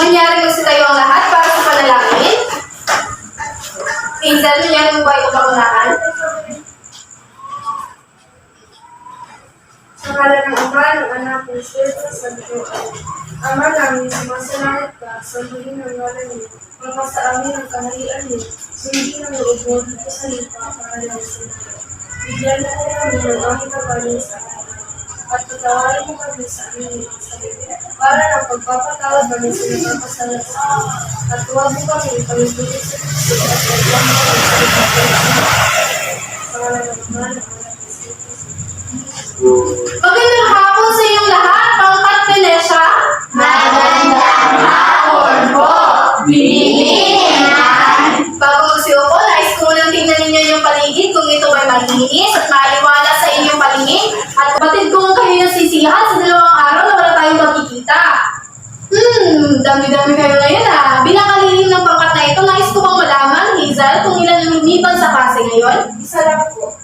Mangyari mo sila yung lahat para sa panalangin? Hazel, mangyari mo ba itong kakunahan? Sa ngalan ng Ama, ng Anak, ng Espiritu Santo. Ama namin, sumasalangit ka, sambuhin ang ngalan niyo. Magpasa amin ang kaharian niyo. Sundin ang loob mo dito sa lupa para lang sa mundo. Bigyan mo ko kami ng aming kapalinsan. At patawarin mo kami sa aming mga sarili. Para ng pagpapatawad namin sa nagpapasala sa amin. At huwag mo kami ipamibigay sa Kristo at huwag mo kami sa ipagpapasala. Sa ngalan ng Ama, ng Anak, ng Espiritu Santo. Magandang hapon sa inyong lahat, Pangkat Venecia. Magandang hapon po, Pilipinas! Bago magsiupo, nais ko munang tingnan ninyo yung paligid kung ito ay malinis at maaliwala sa inyong palingin. At batid kung kayo nasisiyahan sa 2 araw na wala tayong magkikita. Dami-dami kayo ngayon ah. Bilang kalihim ng pangkat na ito, nais ko bang malaman, Hazel, kung ilan ang lumipan sa klase ngayon? Isa lang po.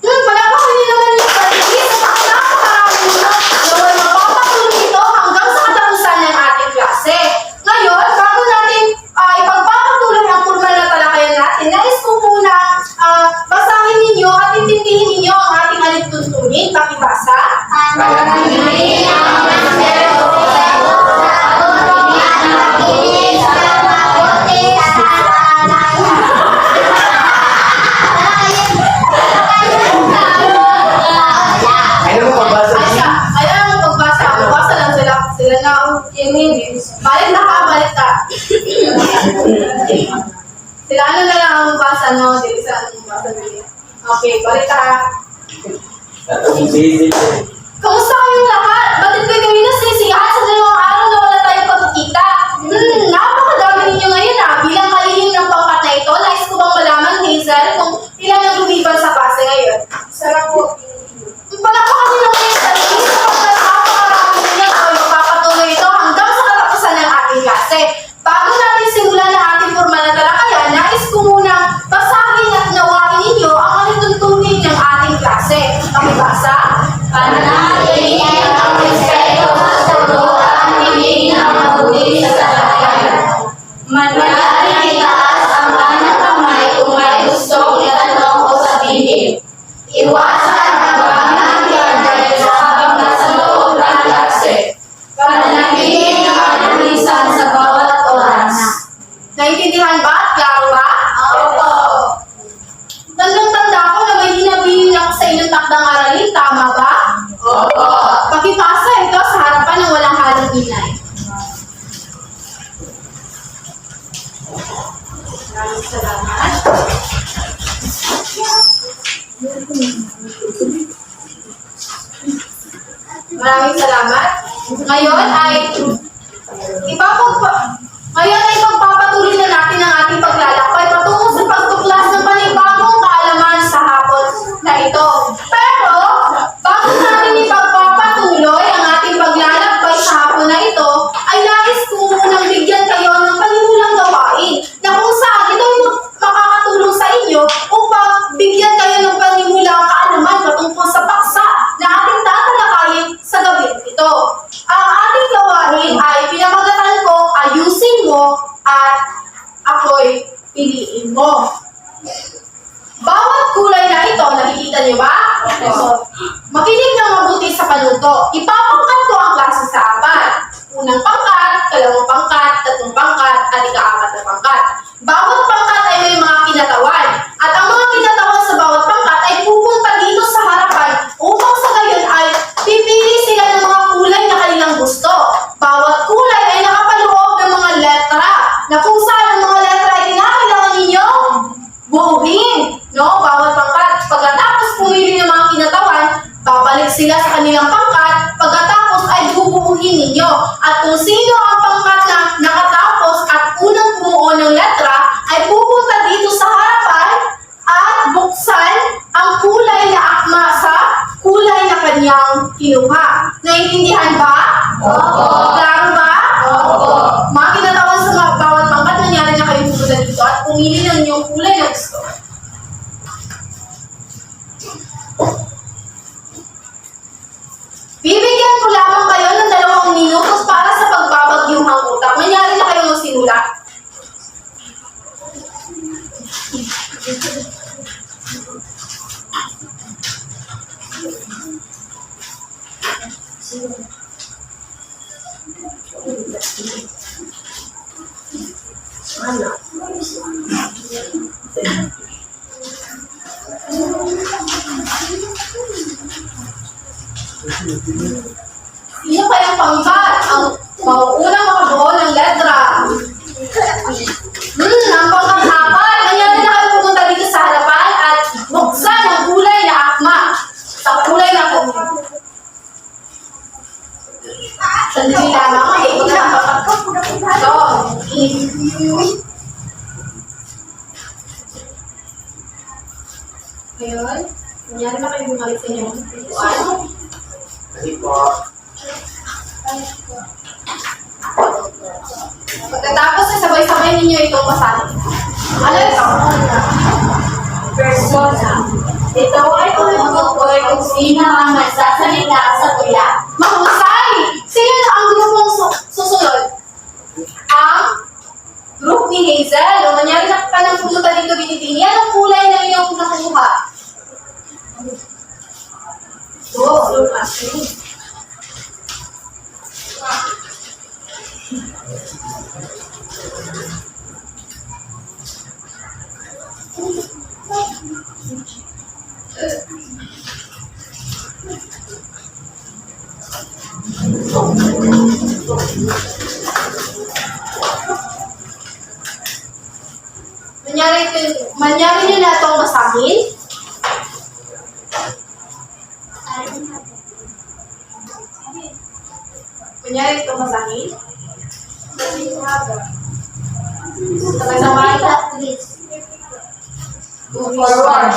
Palapakan niyo naman yung paligid sa napakaraming na nawal magpapatuloy ito hanggang sa katapusan ng ating klase. Ngayon, bago natin ipagpapatuloy ang formal na talakayan natin, nais ko muna basahin ninyo at intindihin ninyo ang ating alituntunin. Pakibasa. Panalangin ang Espiritu Santo sa tuwing nakikinig sa mabuti sa alala. Ano mo pagbasa niya? Ayaw mo pagbasa. Magbasa lang sila. Sila na ang balik na ka, balik ka. Sila ano na lang ang magbasa, no? Hindi isa ang magbasa nila. Okay, balik ka. Tatong busy. Kamusta kayong lahat? Batid ba kayo nasisiyahan sa 2 araw na wala tayong pagkikita? Napakadami ninyo ngayon ah. Bilang kalihim ng pangkat na ito, nais ko bang malaman, Hazel, kung ilan ang lumiban sa klase ngayon? Isa lang po. Palakpakan nyo naman yung sarili sapagkat napakarami ninyo na magpapatuloy ito hanggang sa katapusan ng ating klase. Bago natin simulan ang ating formal na talakayan, nais ko munang basahin at nawain ninyo ang alituntunin ng ating klase. Pakibasa. Panalangin ang Espiritu Santo ang tinig ng mabuti sa talakayan. Manalangin itaas ang kanang kamay kung may gustong itanong o sabihin. Iwasan ang pangangyan dahil sa habang nasa loob ng klase. Panalangin ang analisan sa bawat oras. Naintindihan ba? Klaro ba? Opo. Tandang-tanda ko na may hinabihin ako sa inyong takdang aralin. Tama ba? Opo. Pakipasa ito sa harapan ng walang halong inay. Maraming salamat. Maraming salamat. Ngayon ay pagpapatuloy na natin ang ating paglalakbay patungo sa pagtuklas ng panibagong kaalaman sa hapon na ito. Pero, bago natin ipagpapatuloy ang ating paglalakbay sa hapon na ito, ay nais ko munang bigyan kayo ng panimulang gawain na kung saan ito ay makakatulong sa inyo upang bigyan kayo ng panimulang kaalaman patungkol sa paksa na ating tatalakayin sa gabi ito. Ang ating gawain ay pinamagatan ko, ayusin mo at ako'y piliin mo. Bawat kulay na ito, nakikita niyo ba? So, makinig ng mabuti sa panuto. Ipapangkat ko ang klase sa 4. Unang pangkat, kalawang pangkat, tatlong pangkat, at ika-4 na pangkat. Bawat pangkat ay may mga kinatawan. At ang mga kinatawan sa bawat pangkat ay pupunta dito sa harapan upang sa gayon ay pipili sila ng mga kulay na kanilang gusto. Bawat kulay ay nakapaloob ng mga letra na kung saan ang mga letra ay kinakailangan ninyo buuhin. No? Bawat pangkat. Pagkatapos pumili ng mga kinatawan, babalik sila sa kanilang pangkat. Pagkatapos ay bubuuhin ninyo. At kung sino ang pangkat na nakatapos at unang bumuo ng letra, ay pupunta dito sa harapan at buksan ang kulay na akma sa kulay na kanyang kinuha. Naiintindihan ba? Opo. Klaro ba? Opo. Mga kinatawan sa bawat pangkat, nangyari na kayo pupunta dito at pumili ng inyong kulay na gusto. Bibigyan ko lamang kayo ng 2 minutos Sino kayang pangkat ang mauunang makabuo ng letra? Ang pangkat-apat. Nangyari na kayo pumunta dito sa harapan at buksan ang kulay na akma. Sa kulay na po. Sandali lamang. Ito na. Ito. Ngayon, nangyari na kayo bumalik sa inyong upuan. Kasi po. Pagkatapos ay sabay-sabay ninyo itong basahin. Ano ito? Persona. Ito ay tumutukoy kung sino ang magsasalita sa tula. Mahusay! Sino na ang grupong susunod? Ang group ni Hazel. O manyari na ka ng pumunta dito binitini. Anong kulay na iyong nakuha? Manyari niyo na itong basahin. Manyari itong basahin. Sabay-sabay, please. Move forward.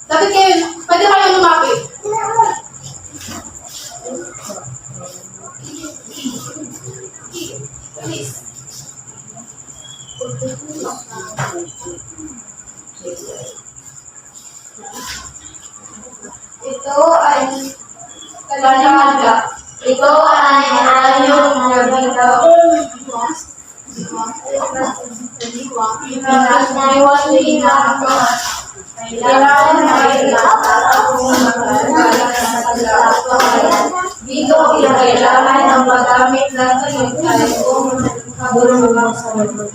Dapat kayo, pwede kayo lumapit. Please. Ito ay kalimaga. Ito ay ayong nagdito. Pinag-iwalay na ako. Kailangan na dito kailangan ng paggamit natin yung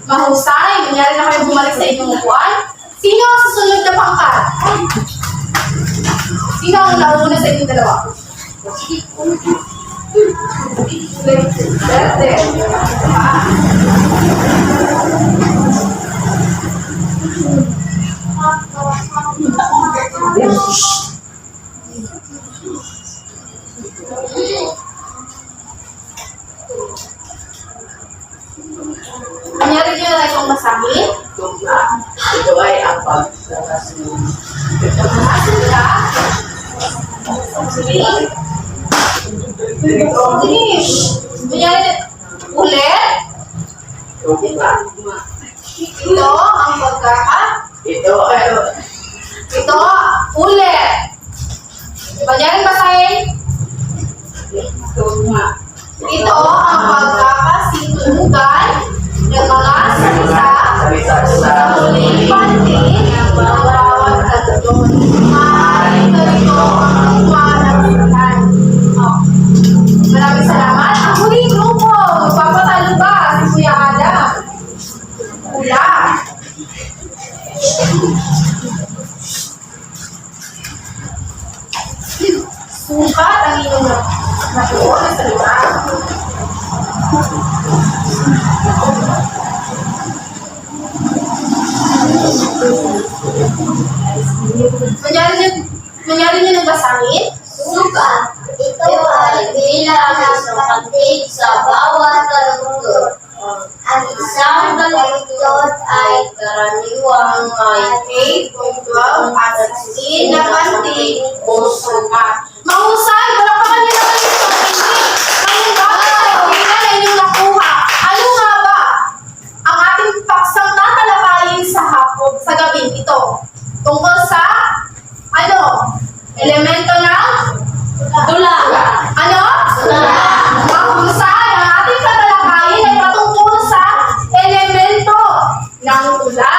Mahusay. Manyari na kayo bumalik sa inyong upuan. Sino ang susunod na pangkat? Sino ang nauna sa inyong dalawa? Manyari niyo na itong basahin. Ito ay ang pagkakasunod. Finish. Manyari ulit. Ito ang pagkaka. Ito ay Ito ulit. Manyari basahin. Ito ang pagkakasintunugan ng mga salita sa muling pantin ng bawat tatlong. Maaaring ganito ang umalagsan. Maraming salamat. Ang huling grupo, magpapatalo ba si Kuya Adam? Pula. Sukat ang iyong natuon na salita. Manyari niyo nagbasahin? Sukat. Ito ay bilang ng pagtig sa bawat kalungkot. Ang isang kalungkot ay karaniwang may 8.12 at 16 na pantig o sukat. Mahusay! Palakpakan niyo naman ito! Ngayon ba? Kailan na inyong nakuha? Ano nga ba ang ating paksang tatalakayin sa hapon, sa gabing ito? Tungkol sa, ano? Elemento ng tula. ano? Mahusay! Ang ating tatalakayin ay patungkol sa elemento ng tula.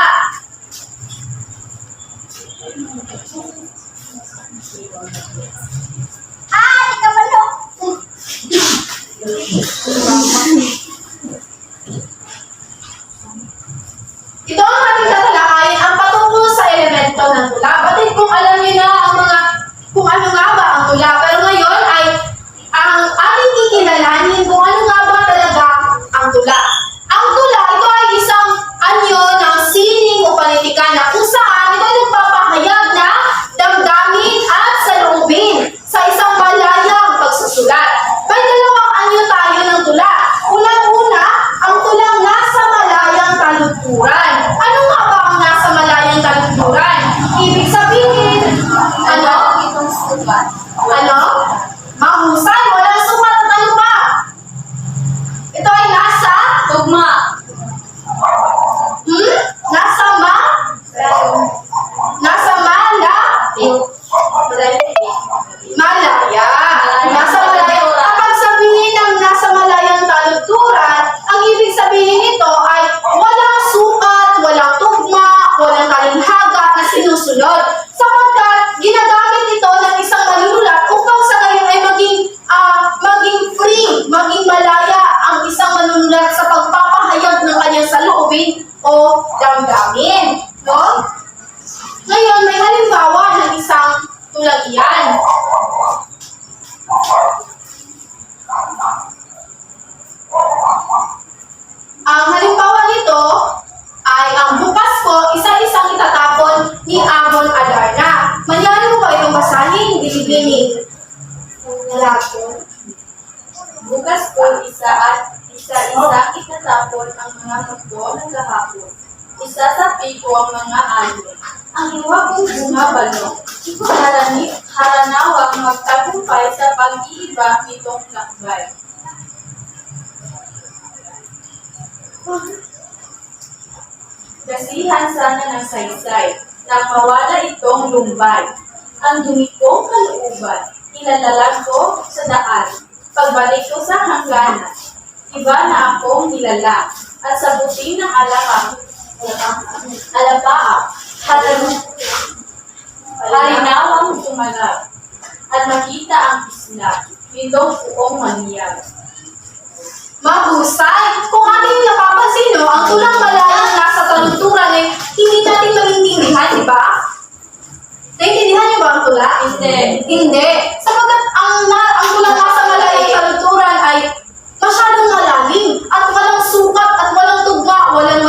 o damdamin. No? Ngayon, may halimbawa ng isang tulad iyan. Ang halimbawa nito ay ang bukas ko, isa-isang itatapon ni Amon Adarna. Manyari mo ba itong basahin? Dilibini. Bukas ko isa-isang itatapon ang mga mundo ng kahapon. Isasapi ko ang mga alon. Ang iwa kong bunga balong. Haranawang magtagumpay sa pag-iiba nitong lakbay. Kasihan sana ng saysay, nang mawala itong lumbay. Ang dumi kong kalooban, ilalalag ko sa daan. Pagbalik ko sa hangganan, iba na akong nilalang. At sa buti ng alapaap, harinawang tumalab. At makita ang isla, nitong buong maniyag. Mahusay! Kung ating napapansin, no, ang tulang malayang nasa talunturan ay hindi natin maintindihan, di ba? Naintindihan niyo ba ang tula? Hindi. Sapagkat ang tulang nasa malayang talunturan ay masyadong malalim at walang sukat at walang tugma, walang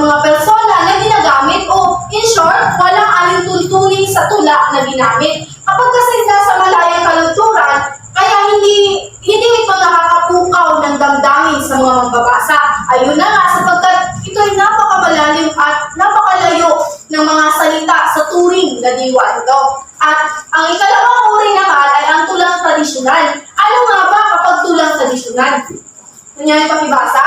mga persona na ginagamit o in short, walang alintuntunin sa tula na ginamit. Kapag kasi nasa malayang talunturan, kaya hindi ito nakakapukaw ng damdamin sa mga magbabasa. Ayun na nga, sapagkat ito ay napakamalalim at napakalayo ng mga salita sa turing na diwa ito. At ang ikalawang uri naman ay ang tulang tradisyonal. Ano nga ba kapag tulang tradisyonal? Kunyari pakibasa?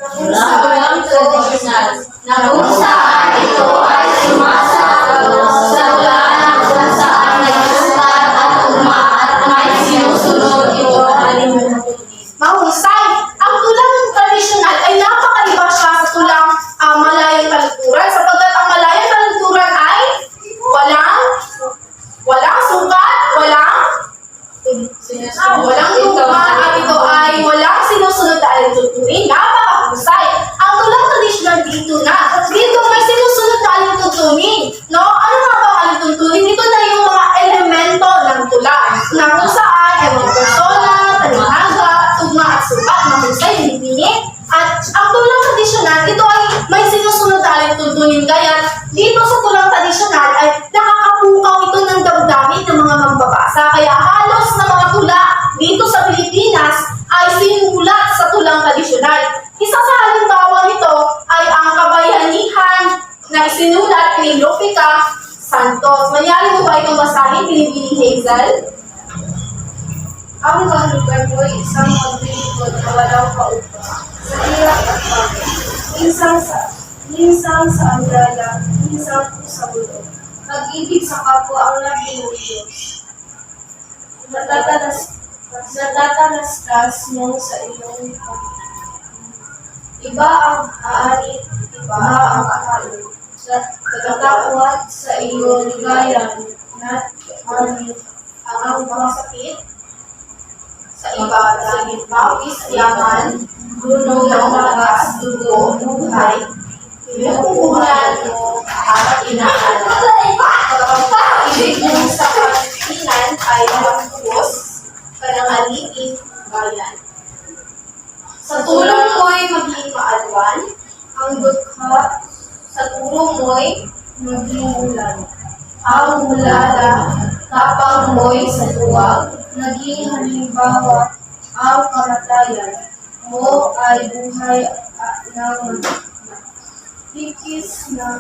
Tulang tradisyonal na kung saan ito ay sumasagot sa tula kung saan nagsulat at tugma at may sinusunod ito Mahusay! Ang tulang tradisyonal ay napakaiba siya sa tulang malayang talunturan sapagkat ang malayang talunturan ay walang sukat, walang tugma at ito ay walang sinusunod na alintuntunin. Napakahusay! Ang tulang tradisyonal dito may sinusunod na alintuntunin. No? Ano nga ba ang alintuntunin? Ito na yung mga elemento ng tula na kung saan ay mga persona, talihanga, tugma at sukat, mahusay, binibini. At ang tulang tradisyonal, ito ay may sinusunod na alintuntunin. Kaya dito sa tulang tradisyonal ay nakakapukaw ito ng damdamin ng mga mambabasa. Kaya halos na mga tula dito sa Pilipinas ay sinulat sa tulang tradisyonal. Isa sa halimbawa nito ay ang Kabayanihan na isinulat ni Lopica Santos. Manyari mo ba itong basahin, Binibini Hazel? Ang kahulugan mo ay isang maglilingkod na walang paupa. Sa hirap at pagod. Minsan sa andala, minsan po sa bulog. Pag-ibig sa kapwa ang naging Diyos. Natatalastas mo sa iyong pagod. Iba ang aarit, iba ang akalo. Nagkatakwat sa iyong ligayan at Ang mga sakit sa iba, sa pawis, yaman, luno ng lakas, dugo, buhay, pinupuhunan mo at inaalala. Pagkakapag-ibig mo sa Pangasinan ay magpuos, panangalipin, bayan. Sa tulong mo'y maging maalwan, ang dukha sa tulong mo'y maging ulan. ang mulala, tapang mo'y sa tuwag, Naging halimbawa ang kamatayan mo ay buhay ng hikis na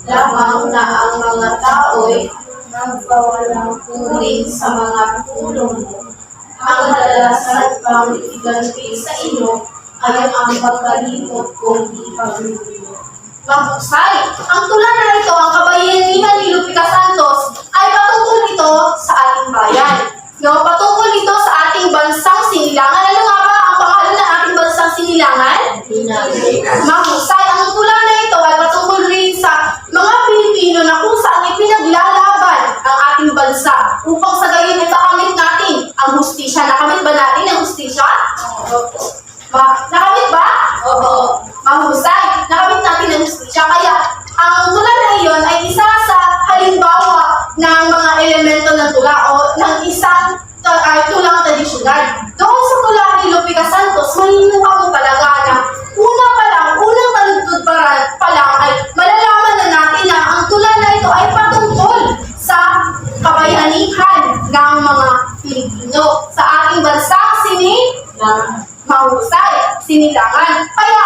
lamang na ang mga tao'y nagpawalang puring sa mga tulong mo. Ang kadalasan pang iganti sa inyo ay ang pagkalimot kong ipaglulo. Mahusay! Ang tula na ito, ang Kabayanihan ni Lopica Santos, ay patungkol ito sa ating bayan. No, patungkol ito sa ating bansang sinilangan. Ano nga ba ang pangalan ng ating bansang sinilangan? Mahusay! Ang tula na ito ay patungkol rin sa mga Pilipino na kung saan ipinaglalaban ang ating bansa upang sa gayon ay makamit natin ang hustisya. Nakamit ba natin ang hustisya? Nakamit ba? Oo. Pilipino sa ating bansang mahusay, sinilangan. Kaya,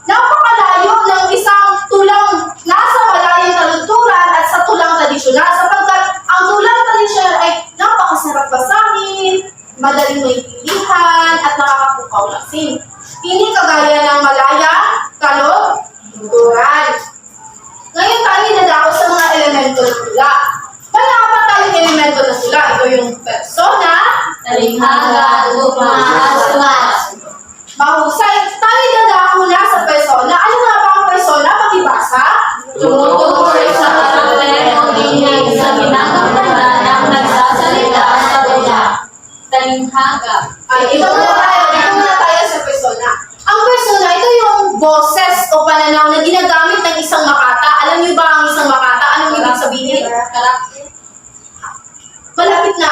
napakalayo ng isang tulang nasa malayong talunturan at sa tulang tradisyonal sapagkat ang tulang tradisyonal ay napakasarap basahin, madaling may pilihan at nakakapukaw lasin. Hindi kagaya ng malayang talunturan. Ngayon tayo dadako sa mga elemento ng tula. May apat tayong elemento ng tula. Ito yung persona, Talinghaga, tugma, aswas. mahusay. Tayo dadako na sa persona. Ano nga ba ang persona? Pakibasa? Tumutukoy sa karakter o linya sa ginagawa ng nagsasalita sa tula. Talinghaga. Ay, ito muna tayo sa persona. Ang persona, ito yung boses o pananaw na ginagamit ng isang makata. Alam niyo ba ang isang makata? Anong ibig sabihin? Karakter. Malapit na.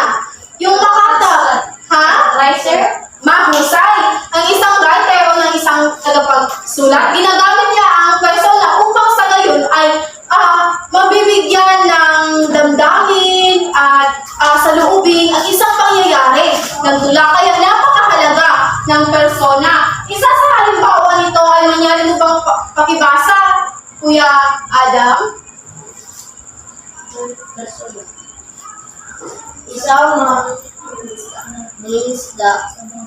Yung makata, ha? Riser. Mahusay. Ang isang writer o ng isang tagapagsulat, ginagamit niya ang persona upang sa ngayon ay mabibigyan ng damdamin at saloobin ang isang pangyayari ng tula. Kaya napakahalaga ng persona. Isa sa halimbawa nito ay nangyari mo bang pakibasa, Kuya Adam? Isang isda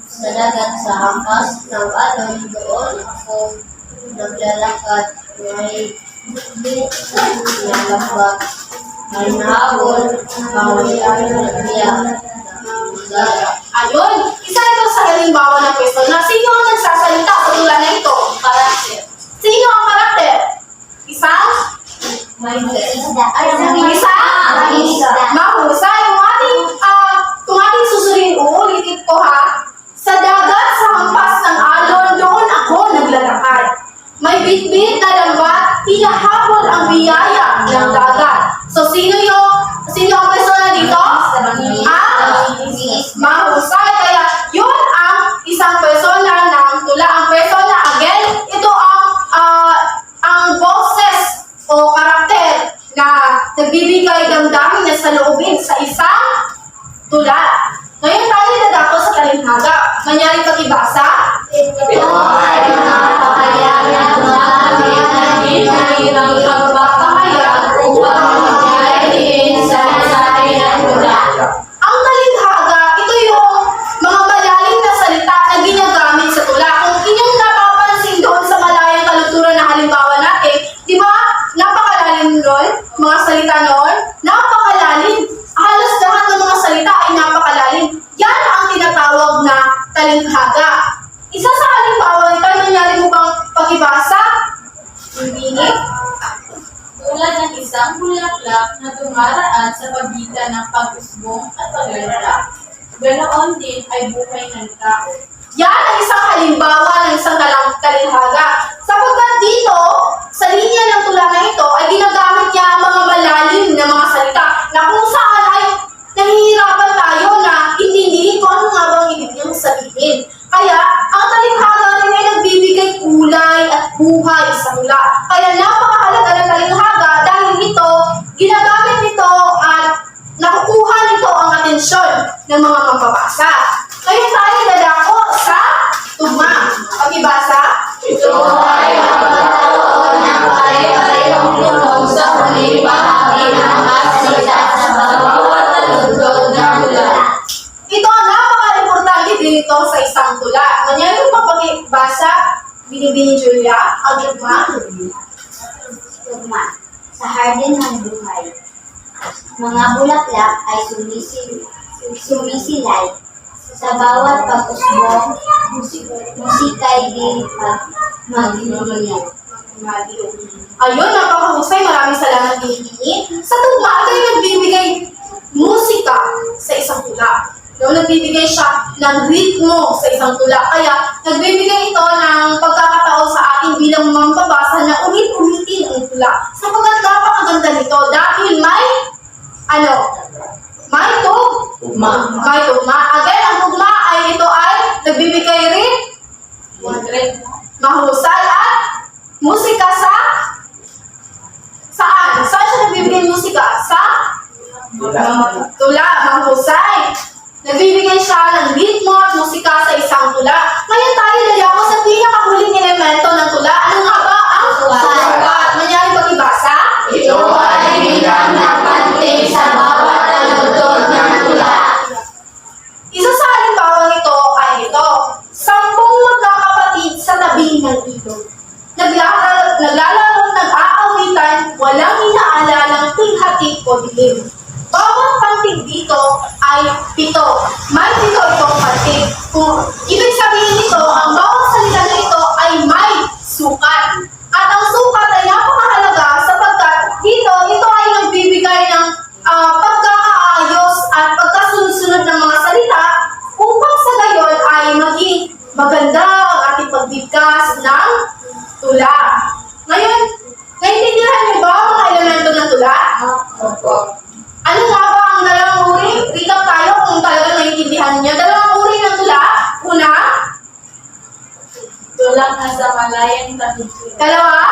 sa dagat sa hampas ng alon doon ako naglalakad may bit sa nalabag may nahabol kawayan nagbiya Ayun, isa ito sa halimbawa ng persona. Sino ang nagsasalita sa tula na ito? karakter Sino ang karakter? Isang? may isda Mahusay. Kung ating susurin, uulitin ko ha. Sa dagat, sa hampas ng alon, doon ako naglalakad. May bitbit na lambat, hinahabol ang biyaya ng dagat. So, sino ang persona dito? Mahusay. Kaya, yun ang isang persona ng tula. Ang persona, again, ito ang boses o karakter na nagbibigay damdamin na saloobin sa isang tula. Ngayon tayo dadako sa talinghaga. Manyari pakibasa? ito ay napakayaan namin na hinahirang pagpapahayag upang magkaroon sa mensahe ng tula. Ang talinghaga, ito yung mga malalim na salita na ginagamit sa tula. Kung inyong napapansin doon sa malayang talunturan na halimbawa natin, di ba, napakalalim doon, mga salita noon, napakalalim. Halos lahat ng mga salita ay napakalalim. Yan ang tinatawag na talinghaga. Isa sa halimbawa nito, nangyari mo bang pakibasa? Hindi. Tulad ng isang bulaklak na dumaraan sa pagitan ng pag-usbong at paglalak. Ganoon din ay buhay ng tao. Yan ang isang halimbawa ng isang talinghaga. Sapagkat dito, sa linya ng tula na ito, ay ginagamit niya ang mga malalim na mga salita na kung saan ay nahihirapan tayo na intindihin kung ano nga ba ang ibig niyang sabihin. Kaya, ang talinghaga rin ay nagbibigay kulay at buhay sa tula. Kaya napakahalaga ng talinghaga dahil ito, ginagamit nito at nakukuha nito ang atensyon ng mga mambabasa. Kaya tayo dadako sa tugma. Pakibasa? Ito ay magkakaroon ng pare-parehong tulong sa huling bahagi ng kasalita sa bawat taluntod ng tula. Ito ang napaka-importante din ito sa isang tula. Nangyari yung pakibasa, Binibini Julia, ang tugma. Tugma. Sa hardin ng buhay, mga bulaklak ay sumisilay. Sa bawat pag-usbong, musika'y di magliliyan. Ayun, napakahusay. Maraming salamat, Binibini. Sa tugma, ito ay nagbibigay musika sa isang tula. No, nagbibigay siya ng ritmo sa isang tula. Kaya, nagbibigay ito ng pagkakataon sa ating bilang mambabasa na ulit-ulitin ang tula. Sapagkat napakaganda nito dahil may Tugma. may tugma. Again, ang tugma ay ito ay nagbibigay rin mahusay at musika saan? Saan siya nagbibigay musika? Sa tula, mahusay. Nagbibigay siya ng ritmo at musika sa isang tula. Ngayon tayo lalako sa pinakahuling elemento ng tula. Ano nga ba ang sukat? Manyari pag-ibasa? Ito ay bilang napantig sa bawat taludtod ng tula. Isa sa halimbawa nito ay ito. 10 magkakapatid sa tabi ng ilog. Naglalaro, nag-aawitan, walang inaalalang tinghatik o dilim. Bawat pantig dito ay 7. May 7 itong pantig. Kung ibig sabihin nito, ang bawat salita na ito ay may sukat. At ang sukat ay napakahalaga sapagkat dito, ito ay nagbibigay ng pagkakaayos at pagkasunod-sunod ng mga salita upang sa gayon ay maging maganda ang ating pagbigkas ng tula. Ngayon, naintindihan niyo ba ang mga elemento ng tula? Opo. Ano nga ba ang dalawang uri? Recap tayo kung talagang naiintindihan niyo. Dalawang uri ng tula. Una, Tulang nasa malayang tabi. dalawa,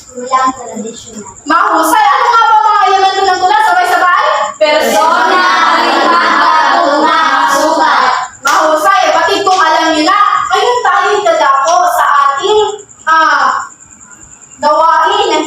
Tulang tradisyonal. mahusay. Ano nga ba mga elemento ng tula? Sabay-sabay? Persona, alimango, tunga, sukat. Mahusay. Batid kung alam niyo na. Ngayon tayo dadako sa ating gawain na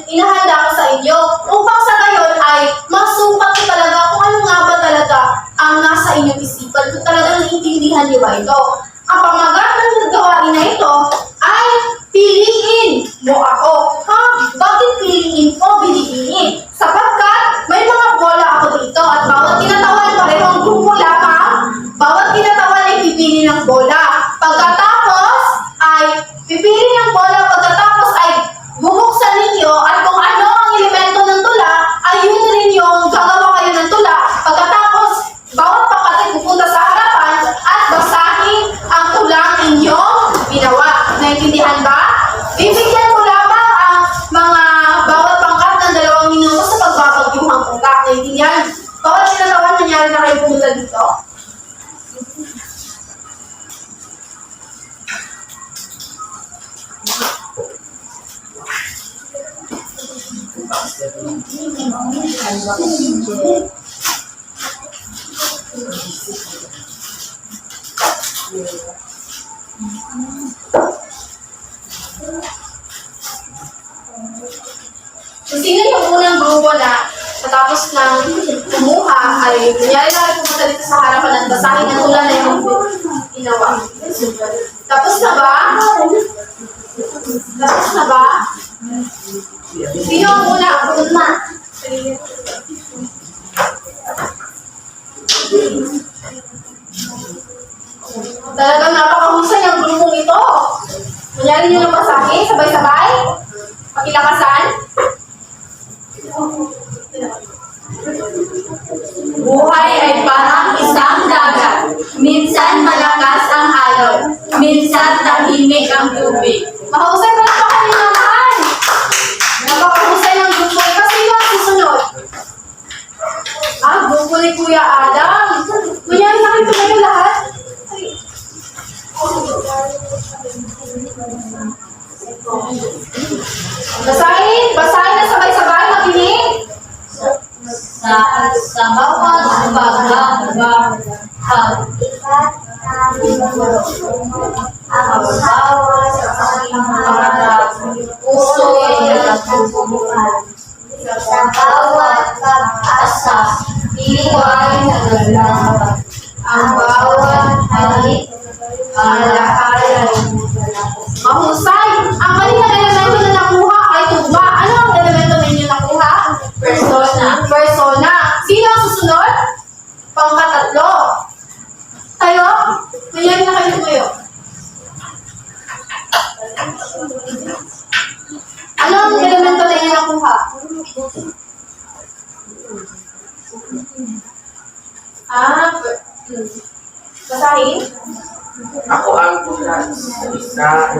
inahanda ko sa inyo upang sa gayon ay masukat ko talaga kung ano nga ba talaga ang nasa inyong isipan, kung talagang naiintindihan niyo ba ito. Ang pamagat ng gawain na ito ay piliin mo ako. Ha? Bakit piliin ko? Biliin. Sapagkat may mga bola ako dito at bawat tinatawan parehong grupo lamang, bawat tinatawan ay pipili ng bola. Pagkatapos ay pipili ng bola, pagkatapos ay bubuksan ninyo at kung ano ang elemento ng tula ay yun rin yung gagawa kayo ng tula. Pagkatapos, bawat pakatid pupunta sa harapan at basahin ang tulang inyong ginawa. Naintindihan ba? Bibigyan ko lamang ang mga bawat pangkat ng 2 minuto sa pagbabagyuhang tula. Naintindihan? Bawat sinagawan, nangyari na kayo pumunta dito. Kung sino yung unang grupo na matapos ng kumuha ay nangyari na kayo pumunta dito sa harapan at basahin ang tula na yung ginawa. Tapos na ba? Tapos na ba? Sino ang una? Una. Talagang napakahusay ang grupong ito. Kunyari nyo ng basahin, sabay-sabay. Pakilakasan. Buhay ay parang isang dagat. Minsan malakas ang alon. Minsan tahimik ang tubig. Mahusay pa lang kami naman. Napakahusay ng grupo ito. Sino ang susunod? Grupo ni Kuya Adam. Kunyari nakita kayo lahat. Basahin na sabay-sabay, makinig. Sa bawat pagbabahag, Ikat namin ang bawat sa aking harap, puso ay nagbubukan. Sa bawat pag-asa, iwan naglalawag. ang bawat halik, Alaala. Mahusay. Ang kanilang elemento na nakuha ay tugma. Ano ang elemento na inyo nakuha? Persona. Persona. Sino ang susunod? Pangkatatlo. Tayo? Mayroon na kayo tumayo. Ano ang elemento na inyo nakuha? Basahin? Ako ang tula sa Isang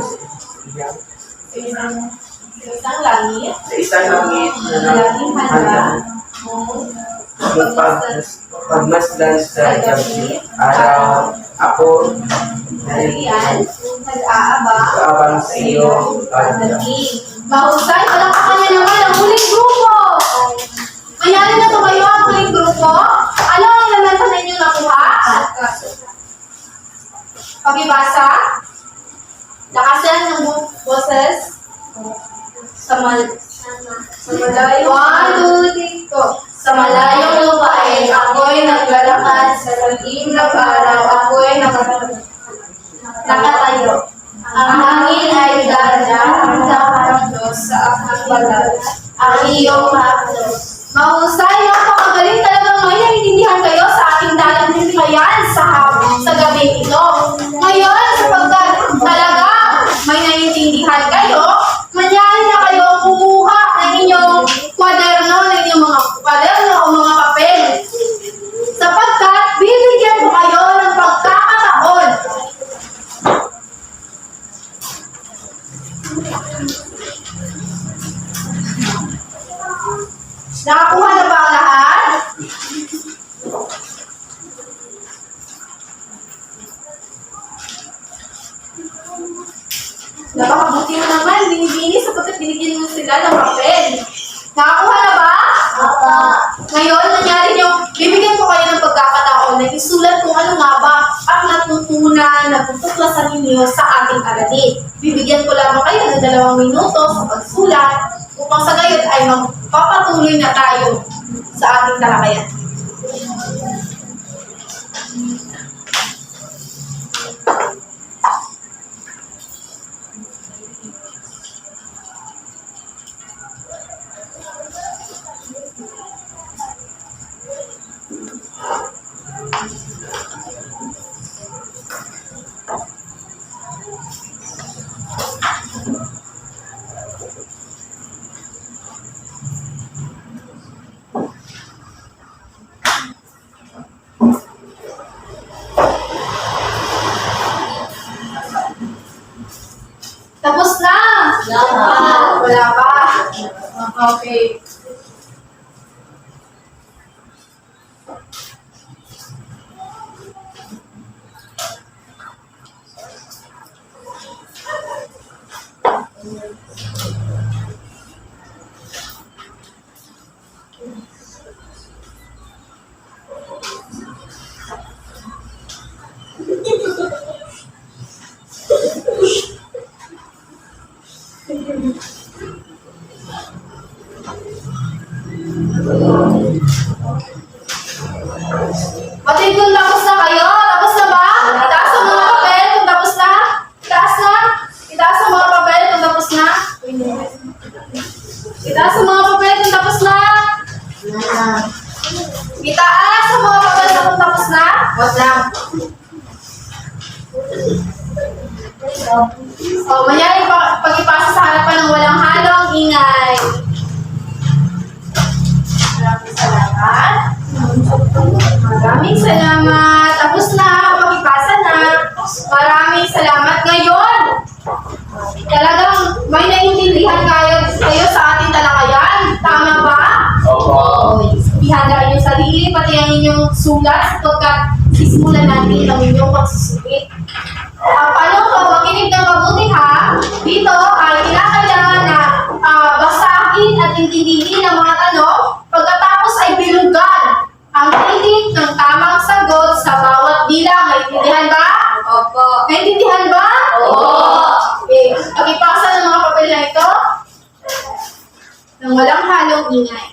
langit. isang langit na Laging handa. pagmasdan sa gabi, araw, ako Halian. Nag-aaba. kaabang sa iyo, Naging. Mahusay. Palakpakan niya naman ang huling grupo. Mayroon na tumayo ang huling grupo. Ano ang elemento na inyo nakuha? Pagibasa. Lakasan ng boses. Sa malayo. 1, 2, 3, go. Sa malayong lupain, ako'y naglalakad. Sa lagim ng araw, ako'y nakatayo. Ang hangin ay dada, ang hapdos sa aking balat, ang iyong hapdos. Mahusay, napakagaling talagang may naiintindihan kayo sa ating dalanggayan sa gabi ito. Ngayon, sapagkat talaga may naiintindihan kayo, manyaari na kayo kumuha ng inyong kwaderno o mga papel. Sapagkat bibigyan ko kayo ng pagkakataon. Nakakuha na ba ang lahat? Napakabuti mo naman, binibini sapagkat binigyan mo sila ng papel. Nakakuha na ba? Opo. Ngayon, nangyari nyo, bibigyan ko kayo ng pagkakataon na isulat kung ano nga ba ang natutunan na tutuklasan ninyo sa ating aralin. Bibigyan ko lamang kayo ng 2 minuto sa pagsulat upang sa gayon ay magpapatuloy na tayo sa ating talakayan. Tapos na! Wala pa. Okay. Batid kung tapos na kayo? Tapos na ba? Itaas ang mga papel kung tapos na? Itaas na? Itaas ang mga papel kung tapos na? Itaas ang mga papel kung tapos na? Itaas ang mga papel kung tapos na? Wag lang. Mayari pag-ipasa sa harapan ng walang halong ingay. Maraming salamat. Maraming salamat. Tapos na. Pag-ipasa na. Maraming salamat. Ngayon, talagang may naiintindihan kayo sa ating talakayan. Tama ba? Opo. Ihandaan yung sarili, pati ang inyong sulat, sapagkat sisimulan natin ang inyong pagsusulit. Paano to? Makinig ng mabuti ha. Dito ay kinakailangan na basahin at intindihin ang mga tanong, pagkatapos ay bilugan ang titik ng tamang sagot sa bawat bilang. Naintindihan ba? Opo. Naintindihan ba? Opo. Okay. Pag-ipasa ng mga papel na ito nang walang halong ingay.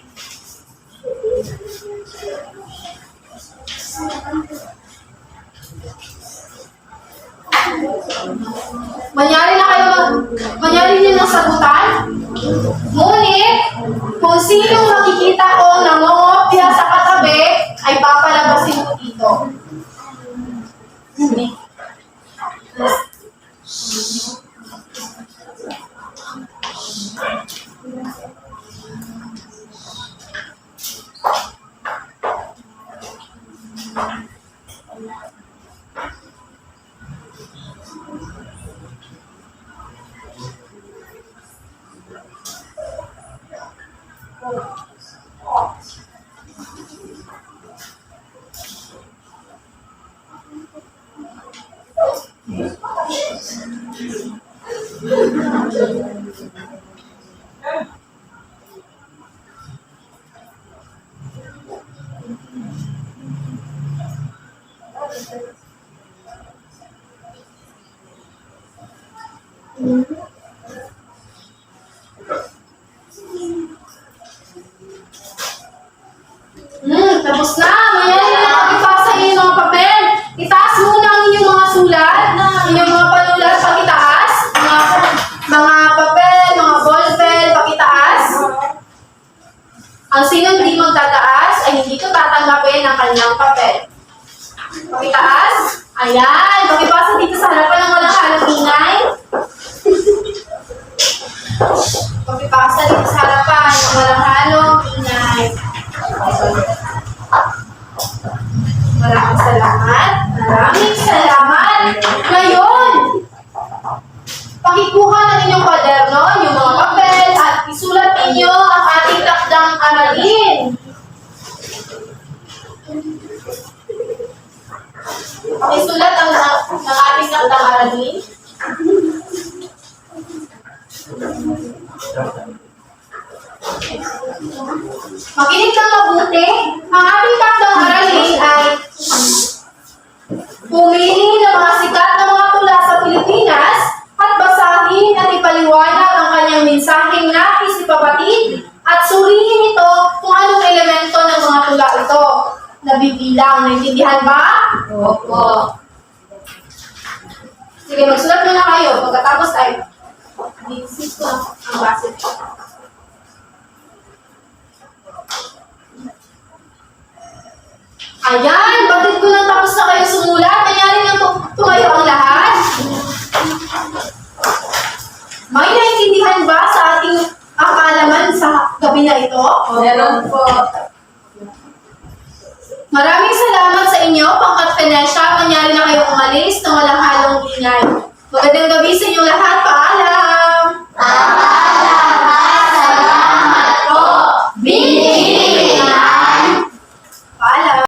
Manyari niyo ng sagutan. Ngunit, kung sinong makikita ko nangongopya sa katabi, ay papalabasin ko dito. Tapos na. Mayroon na nakapasa yung mga papel. Itaas muna ang inyong mga sulat, inyong mga panulat, pakitaas. Mga papel, mga ballpen, pakitaas. Ang sino hindi magtataas ay hindi ko tatanggapin ang kanyang papel. Pakitaas. Ayan. Pakipasa dito sa harapan ng walang halong ingay. Pakipasa dito sa harapan ng walang halong ingay. Maraming salamat. Maraming salamat. Ngayon, pakikuha ng inyong kwaderno, yung mga papel, at isulat ninyo ang ating takdang aralin. Pakisulat ang ating takdang aralin. Makinig kang mabuti. Ang ating takdang aralin ay pumili ng mga sikat na mga tula sa Pilipinas at basahin at ipaliwanag ang kanyang mensaheng nais ipapatid at suriin ito kung anong elemento ng mga tula ito. Nabibilang. Naintindihan ba? Opo. Sige, magsulat muna kayo. Pagkatapos ay i-insist ko ang base. Ayan, bakit ko nang tapos na kayo sumulat? Nangyari nang tumayo ang lahat? May naintindihan ba sa ating kaalaman sa gabi na ito? Meron po. Maraming salamat sa inyo, Pangkat Venecia. Nangyari na kayo umalis na walang halong ingay. Magandang gabi sa inyong lahat.